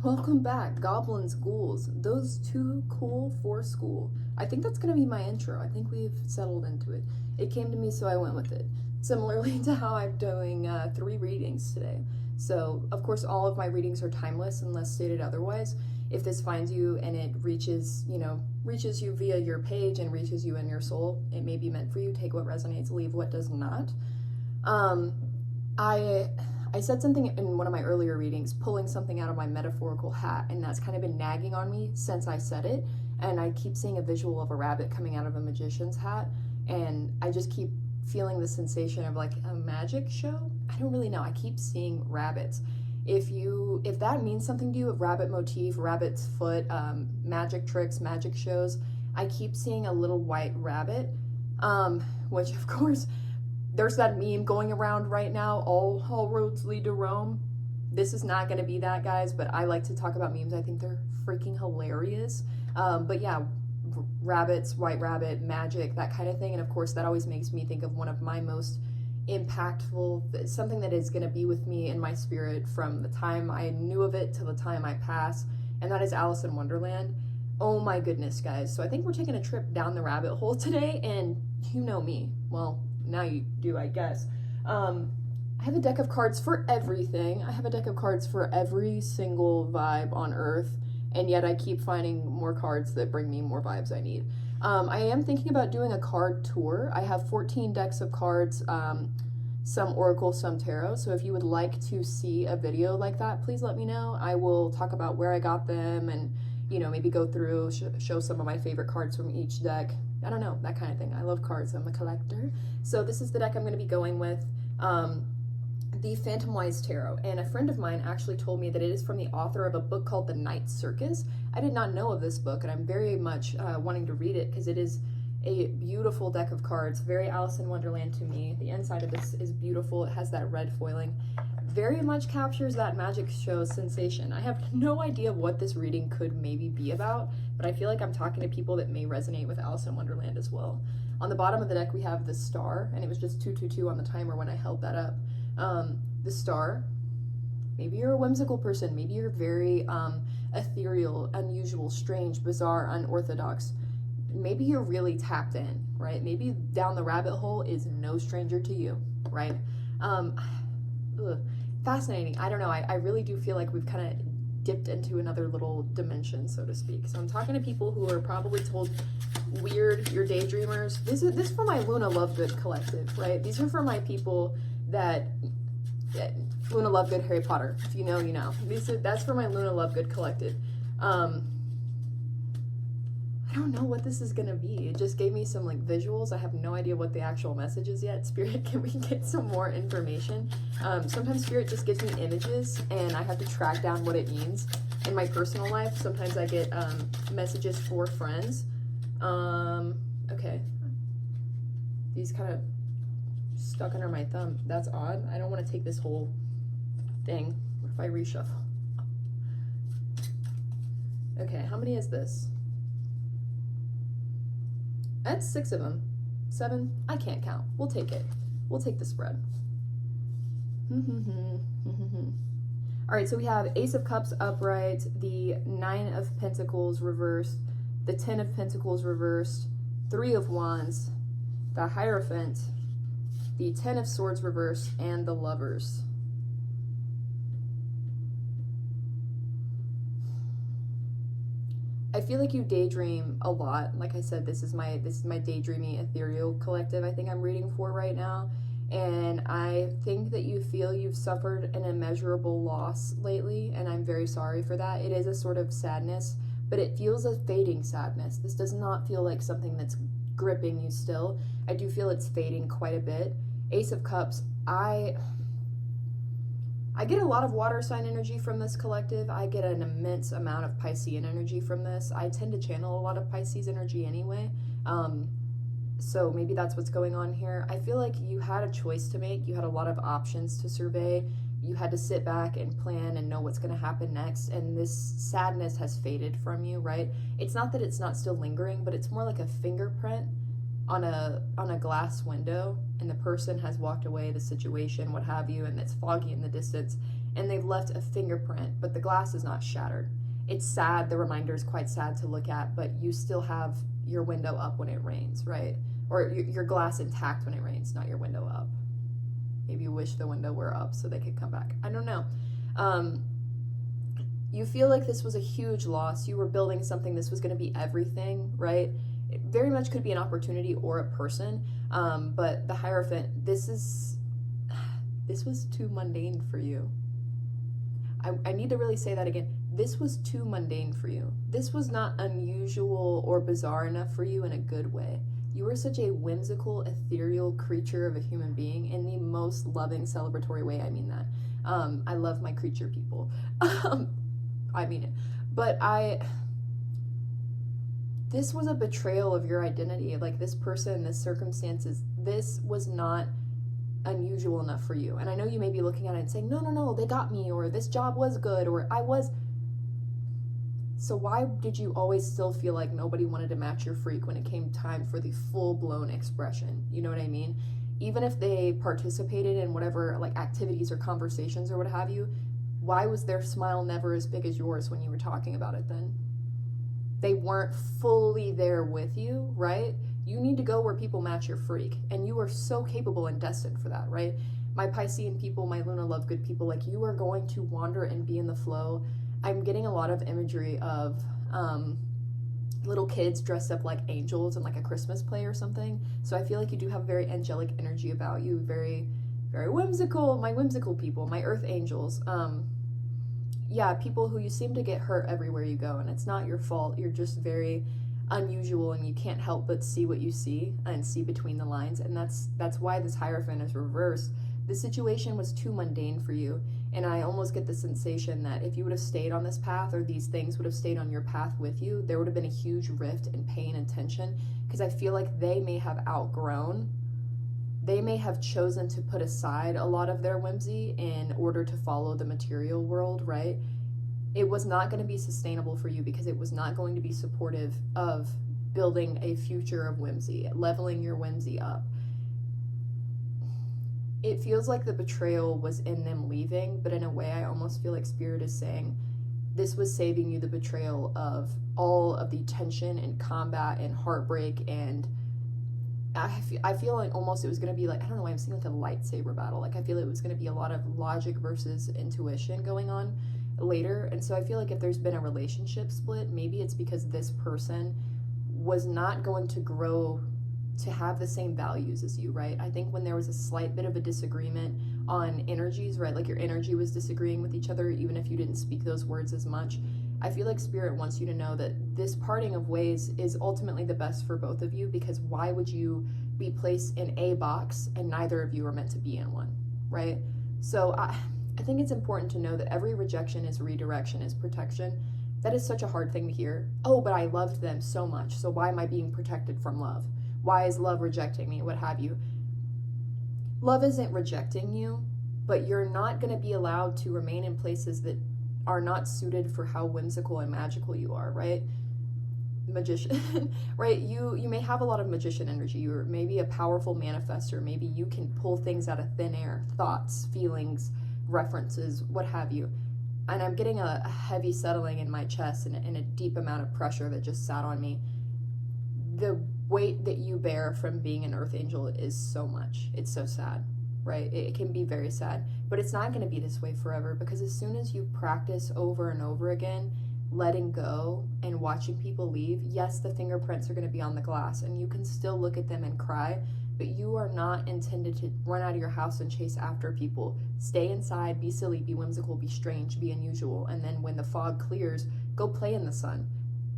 Welcome back, goblins, ghouls. Those too cool for school. I think that's gonna be my intro. I think we've settled into it. It came to me, so I went with it. Similarly to how I'm doing 3 readings today. So, of course, all of my readings are timeless unless stated otherwise. If this finds you and it reaches you via your page and reaches you in your soul, it may be meant for you. Take what resonates, leave what does not. I said something in one of my earlier readings, pulling something out of my metaphorical hat, and that's kind of been nagging on me since I said it. And I keep seeing a visual of a rabbit coming out of a magician's hat, and I just keep feeling the sensation of like a magic show. I don't really know. I keep seeing rabbits. If that means something to you, a rabbit motif, rabbit's foot, magic tricks, magic shows, I keep seeing a little white rabbit, which of course, there's that meme going around right now, all roads lead to Rome. This is not gonna be that, guys, but I like to talk about memes. I think they're freaking hilarious. But yeah, rabbits, white rabbit, magic, that kind of thing. And of course, that always makes me think of one of my most impactful, something that is gonna be with me in my spirit from the time I knew of it to the time I pass, and that is Alice in Wonderland. Oh my goodness, guys. So I think we're taking a trip down the rabbit hole today, and you know me. Well, now you do, I guess. I have a deck of cards for everything. I have a deck of cards for every single vibe on earth, and yet I keep finding more cards that bring me more vibes I need. I am thinking about doing a card tour. I have 14 decks of cards, some Oracle, some Tarot. So if you would like to see a video like that, please let me know. I will talk about where I got them and, maybe go through, show some of my favorite cards from each deck. I don't know, that kind of thing. I love cards, I'm a collector. So this is the deck I'm gonna be going with, the Phantom Wise Tarot. And a friend of mine actually told me that it is from the author of a book called The Night Circus. I did not know of this book, and I'm very much wanting to read it because it is a beautiful deck of cards, very Alice in Wonderland to me. The inside of this is beautiful. It has that red foiling. Very much captures that magic show sensation. I have no idea what this reading could maybe be about, but I feel like I'm talking to people that may resonate with Alice in Wonderland as well. On the bottom of the deck, we have the star, and it was just 222 on the timer when I held that up. The star, maybe you're a whimsical person, maybe you're very ethereal, unusual, strange, bizarre, unorthodox. Maybe you're really tapped in, right? Maybe down the rabbit hole is no stranger to you, right? Fascinating. I don't know. I really do feel like we've kind of dipped into another little dimension, so to speak. So I'm talking to people who are probably told weird, you're daydreamers. This is for my Luna Lovegood collective, right? These are for my people that Luna Lovegood, Harry Potter. If you know, you know. That's for my Luna Lovegood collective. I don't know what this is gonna be. It just gave me some like visuals. I have no idea what the actual message is yet. Spirit, can we get some more information? Sometimes Spirit just gives me images and I have to track down what it means. In my personal life, sometimes I get messages for friends. Okay. These kind of stuck under my thumb. That's odd. I don't want to take this whole thing. What if I reshuffle? Okay, how many is this? That's 6 of them. 7? I can't count. We'll take it. We'll take the spread. All right, so we have Ace of Cups upright, the 9 of Pentacles reversed, the 10 of Pentacles reversed, 3 of Wands, the Hierophant, the 10 of Swords reversed, and the Lovers. I feel like you daydream a lot. Like I said, this is my daydreamy ethereal collective I think I'm reading for right now. And I think that you feel you've suffered an immeasurable loss lately, and I'm very sorry for that. It is a sort of sadness, but it feels a fading sadness. This does not feel like something that's gripping you still. I do feel it's fading quite a bit. Ace of Cups, I get a lot of water sign energy from this collective. I get an immense amount of Piscean energy from this. I tend to channel a lot of Pisces energy anyway. So maybe that's what's going on here. I feel like you had a choice to make. You had a lot of options to survey. You had to sit back and plan and know what's going to happen next. And this sadness has faded from you, right? It's not that it's not still lingering, but it's more like a fingerprint on a glass window, and the person has walked away, the situation, what have you, and it's foggy in the distance, and they've left a fingerprint, but the glass is not shattered. It's sad, the reminder is quite sad to look at, but you still have your window up when it rains, right? Or your glass intact when it rains, not your window up. Maybe you wish the window were up so they could come back. I don't know. You feel like this was a huge loss. You were building something, this was going to be everything, right? It very much could be an opportunity or a person, but the Hierophant, this was too mundane for you. I need to really say that again. This was too mundane for you. This was not unusual or bizarre enough for you in a good way. You are such a whimsical, ethereal creature of a human being in the most loving, celebratory way. I mean that. I love my creature people. I mean it. But this was a betrayal of your identity. Like, this person, this circumstances, this was not unusual enough for you. And I know you may be looking at it and saying, no, they got me, or this job was good, or I was. So why did you always still feel like nobody wanted to match your freak when it came time for the full-blown expression? You know what I mean? Even if they participated in whatever, like, activities or conversations or what have you, why was their smile never as big as yours when you were talking about it then? They weren't fully there with you, right? You need to go where people match your freak, and you are so capable and destined for that, right? My Piscean people, my Luna love good people, like, you are going to wander and be in the flow. I'm getting a lot of imagery of little kids dressed up like angels in like a Christmas play or something. So I feel like you do have very angelic energy about you, very, very whimsical, my whimsical people, my earth angels. Yeah, people who you seem to get hurt everywhere you go, and it's not your fault. You're just very unusual, and you can't help but see what you see and see between the lines, and that's why this Hierophant is reversed. The situation was too mundane for you, and I almost get the sensation that if you would have stayed on this path, or these things would have stayed on your path with you, there would have been a huge rift and pain and tension, because I feel like they may have chosen to put aside a lot of their whimsy in order to follow the material world, right? It was not going to be sustainable for you, because it was not going to be supportive of building a future of whimsy, leveling your whimsy up. It feels like the betrayal was in them leaving, but in a way I almost feel like Spirit is saying this was saving you the betrayal of all of the tension and combat and heartbreak, and I feel like almost it was going to be like, I don't know why I'm seeing like a lightsaber battle. Like, I feel it was going to be a lot of logic versus intuition going on later. And so I feel like if there's been a relationship split, maybe it's because this person was not going to grow to have the same values as you, right? I think when there was a slight bit of a disagreement on energies, right? Like, your energy was disagreeing with each other, even if you didn't speak those words as much. I feel like Spirit wants you to know that this parting of ways is ultimately the best for both of you, because why would you be placed in a box and neither of you are meant to be in one, right? So I think it's important to know that every rejection is redirection, is protection. That is such a hard thing to hear. Oh, but I loved them so much, so why am I being protected from love? Why is love rejecting me? What have you? Love isn't rejecting you, but you're not going to be allowed to remain in places that are not suited for how whimsical and magical you are, right? Magician, right? You may have a lot of magician energy. You're maybe a powerful manifester. Maybe you can pull things out of thin air, thoughts, feelings, references, what have you. And I'm getting a heavy settling in my chest and a deep amount of pressure that just sat on me. The weight that you bear from being an earth angel is so much. It's so sad, right? It can be very sad, but it's not going to be this way forever, because as soon as you practice over and over again letting go and watching people leave, yes, the fingerprints are going to be on the glass and you can still look at them and cry, but you are not intended to run out of your house and chase after people. Stay inside, be silly, be whimsical, be strange, be unusual, and then when the fog clears, go play in the sun.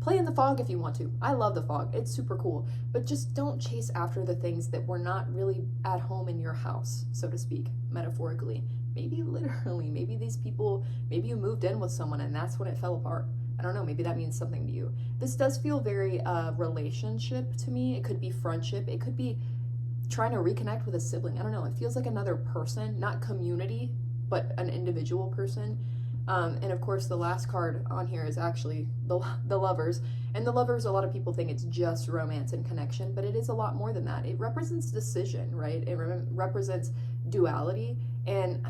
Play in the fog if you want to. I love the fog. It's super cool. But just don't chase after the things that were not really at home in your house, so to speak, metaphorically. Maybe literally. Maybe these people, maybe you moved in with someone and that's when it fell apart. I don't know. Maybe that means something to you. This does feel very relationship to me. It could be friendship. It could be trying to reconnect with a sibling. I don't know. It feels like another person, not community, but an individual person. And of course, the last card on here is actually the Lovers. And the Lovers, a lot of people think it's just romance and connection, but it is a lot more than that. It represents decision, right? It represents duality. And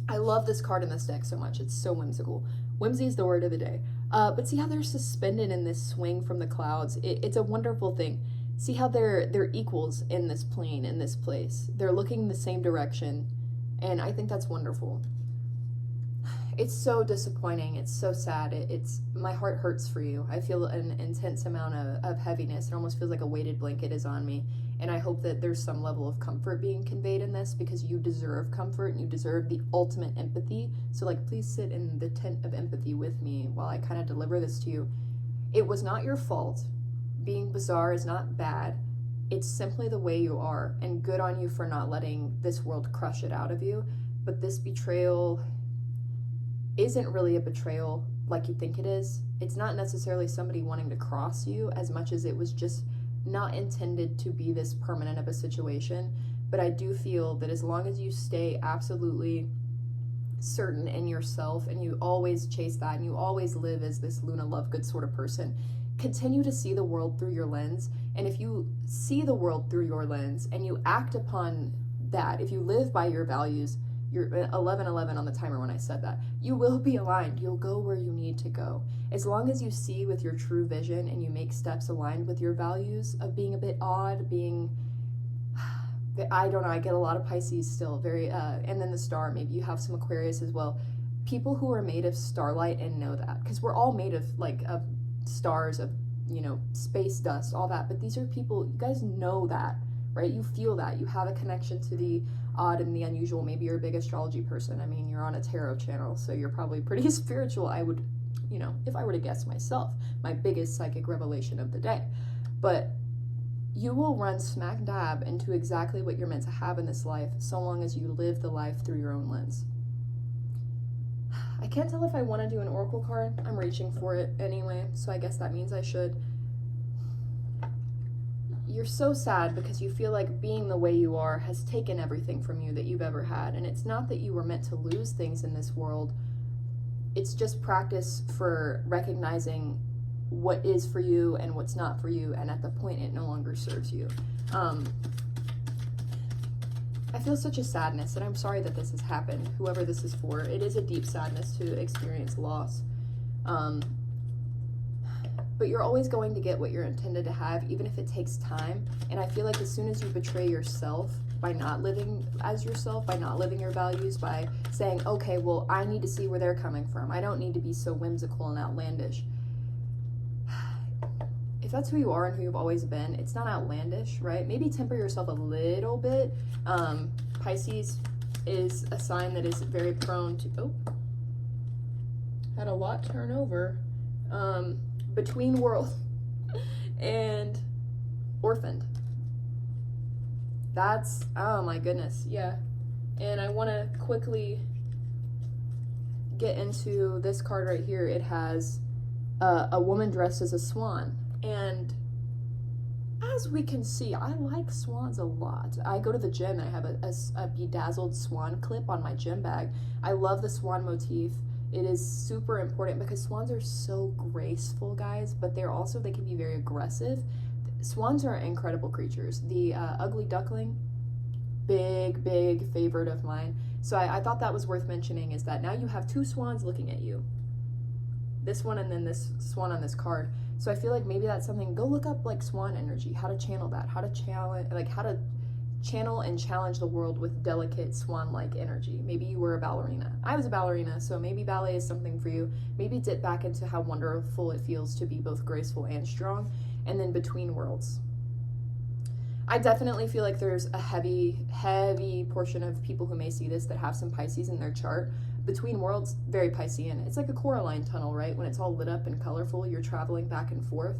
I love this card in this deck so much. It's so whimsical. Whimsy is the word of the day. But see how they're suspended in this swing from the clouds? It's a wonderful thing. See how they're equals in this plane, in this place. They're looking the same direction, and I think that's wonderful. It's so disappointing. It's so sad. It's my heart hurts for you. I feel an intense amount of heaviness. It almost feels like a weighted blanket is on me. And I hope that there's some level of comfort being conveyed in this, because you deserve comfort and you deserve the ultimate empathy. So like, please sit in the tent of empathy with me while I kind of deliver this to you. It was not your fault. Being bizarre is not bad. It's simply the way you are, and good on you for not letting this world crush it out of you. But this betrayal isn't really a betrayal like you think it is. It's not necessarily somebody wanting to cross you as much as it was just not intended to be this permanent of a situation. But I do feel that as long as you stay absolutely certain in yourself and you always chase that and you always live as this Luna Lovegood sort of person, continue to see the world through your lens. And if you see the world through your lens and you act upon that, if you live by your values, you're 11:11 on the timer when I said that, you will be aligned. You'll go where you need to go. As long as you see with your true vision and you make steps aligned with your values of being a bit odd, being, I don't know, I get a lot of Pisces still, very, and then the star, maybe you have some Aquarius as well. People who are made of starlight and know that, because we're all made of of stars, of, you know, space dust, all that. But these are people, you guys know that, right? You feel that. You have a connection to the odd and the unusual. Maybe you're a big astrology person. I mean, you're on a tarot channel, so you're probably pretty spiritual. I would, you know, if I were to guess myself, my biggest psychic revelation of the day. But you will run smack dab into exactly what you're meant to have in this life, so long as you live the life through your own lens. I can't tell if I want to do an oracle card. I'm reaching for it anyway, so I guess that means I should. You're so sad because you feel like being the way you are has taken everything from you that you've ever had. And it's not that you were meant to lose things in this world. It's just practice for recognizing what is for you and what's not for you. And at the point it no longer serves you. I feel such a sadness, and I'm sorry that this has happened, whoever this is for. It is a deep sadness to experience loss. But you're always going to get what you're intended to have, even if it takes time. And I feel like as soon as you betray yourself by not living as yourself, by not living your values, by saying, okay, well, I need to see where they're coming from. I don't need to be so whimsical and outlandish. If that's who you are and who you've always been, it's not outlandish, right? Maybe temper yourself a little bit. Pisces is a sign that is very prone to, had a lot turn over. Between world and orphaned. That's, oh my goodness, yeah. And I want to quickly get into this card right here. It has a woman dressed as a swan. And as we can see, I like swans a lot. I go to the gym and I have a bedazzled swan clip on my gym bag. I love the swan motif. It is super important because swans are so graceful, guys, but they can be very aggressive. Swans are incredible creatures. The ugly duckling, big favorite of mine. So I thought that was worth mentioning, is that now you have two swans looking at you. This one and then this swan on this card. So I feel like maybe that's something, go look up like swan energy, how to channel that, how to channel and challenge the world with delicate swan-like energy. Maybe you were a ballerina. I was a ballerina, so maybe ballet is something for you. Maybe dip back into how wonderful it feels to be both graceful and strong. And then between worlds. I definitely feel like there's a heavy portion of people who may see this that have some Pisces in their chart. Between worlds, very Piscean. It's like a Coraline tunnel, right? When it's all lit up and colorful, you're traveling back and forth.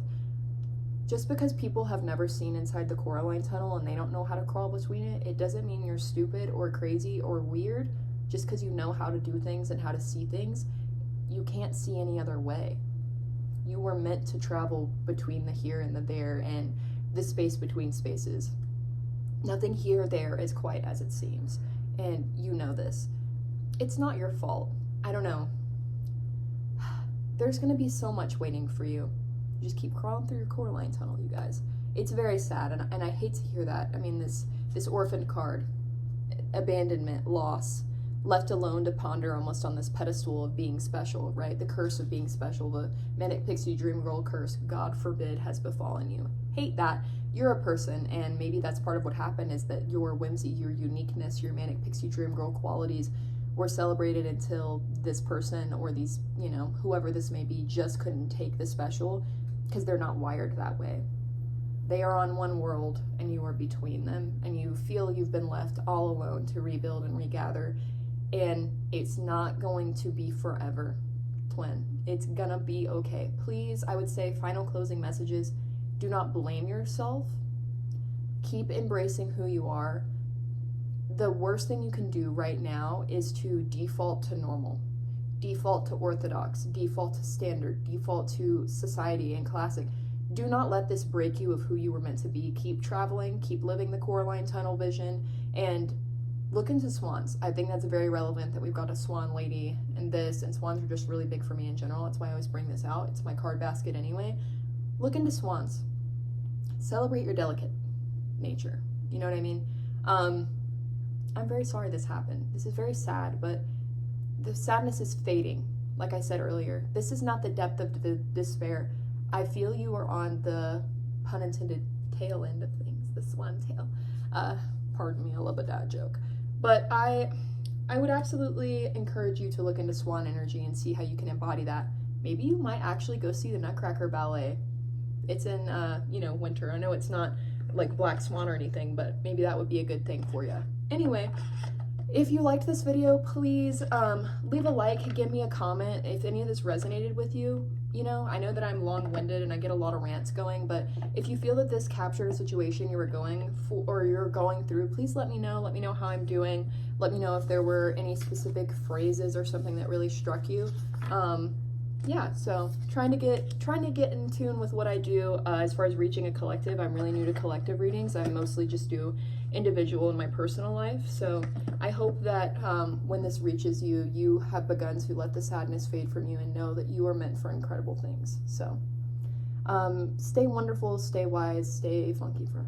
Just because people have never seen inside the Coraline tunnel and they don't know how to crawl between it, it doesn't mean you're stupid or crazy or weird. Just because you know how to do things and how to see things, you can't see any other way. You were meant to travel between the here and the there and the space between spaces. Nothing here or there is quite as it seems. And you know this. It's not your fault. I don't know. There's gonna be so much waiting for you. Just keep crawling through your Coraline tunnel, you guys. It's very sad, and I hate to hear that. I mean, this orphaned card, abandonment, loss, left alone to ponder almost on this pedestal of being special, right? The curse of being special, the manic pixie dream girl curse, God forbid, has befallen you. Hate that. You're a person, and maybe that's part of what happened, is that your whimsy, your uniqueness, your manic pixie dream girl qualities were celebrated until this person or these, you know, whoever this may be, just couldn't take the special because they're not wired that way. They are on one world and you are between them, and you feel you've been left all alone to rebuild and regather, and it's not going to be forever, twin. It's gonna be okay. Please, I would say, final closing messages: do not blame yourself. Keep embracing who you are. The worst thing you can do right now is to default to normal, default to orthodox, default to standard, default to society and classic. Do not let this break you of who you were meant to be. Keep traveling, keep living the Coraline tunnel vision, and look into swans. I think that's very relevant that we've got a swan lady in this, and swans are just really big for me in general. That's why I always bring this out. It's my card basket anyway. Look into swans. Celebrate your delicate nature. You know what I mean? I'm very sorry this happened. This is very sad, but the sadness is fading. Like I said earlier, this is not the depth of the despair. I feel you are on the, pun intended, tail end of things, the swan tail. Pardon me, I love a dad joke. But I would absolutely encourage you to look into swan energy and see how you can embody that. Maybe you might actually go see the Nutcracker Ballet. It's in, you know, winter. I know it's not like Black Swan or anything, but maybe that would be a good thing for you. Anyway, if you liked this video, please leave a like, give me a comment if any of this resonated with you. You know, I know that I'm long-winded and I get a lot of rants going, but if you feel that this captured a situation you were going for, or you're going through, please let me know. Let me know how I'm doing. Let me know if there were any specific phrases or something that really struck you. Yeah, so trying to get in tune with what I do as far as reaching a collective. I'm really new to collective readings. I mostly just do individual in my personal life. So I hope that when this reaches you, you have begun to let the sadness fade from you and know that you are meant for incredible things. So stay wonderful, stay wise, stay funky fresh.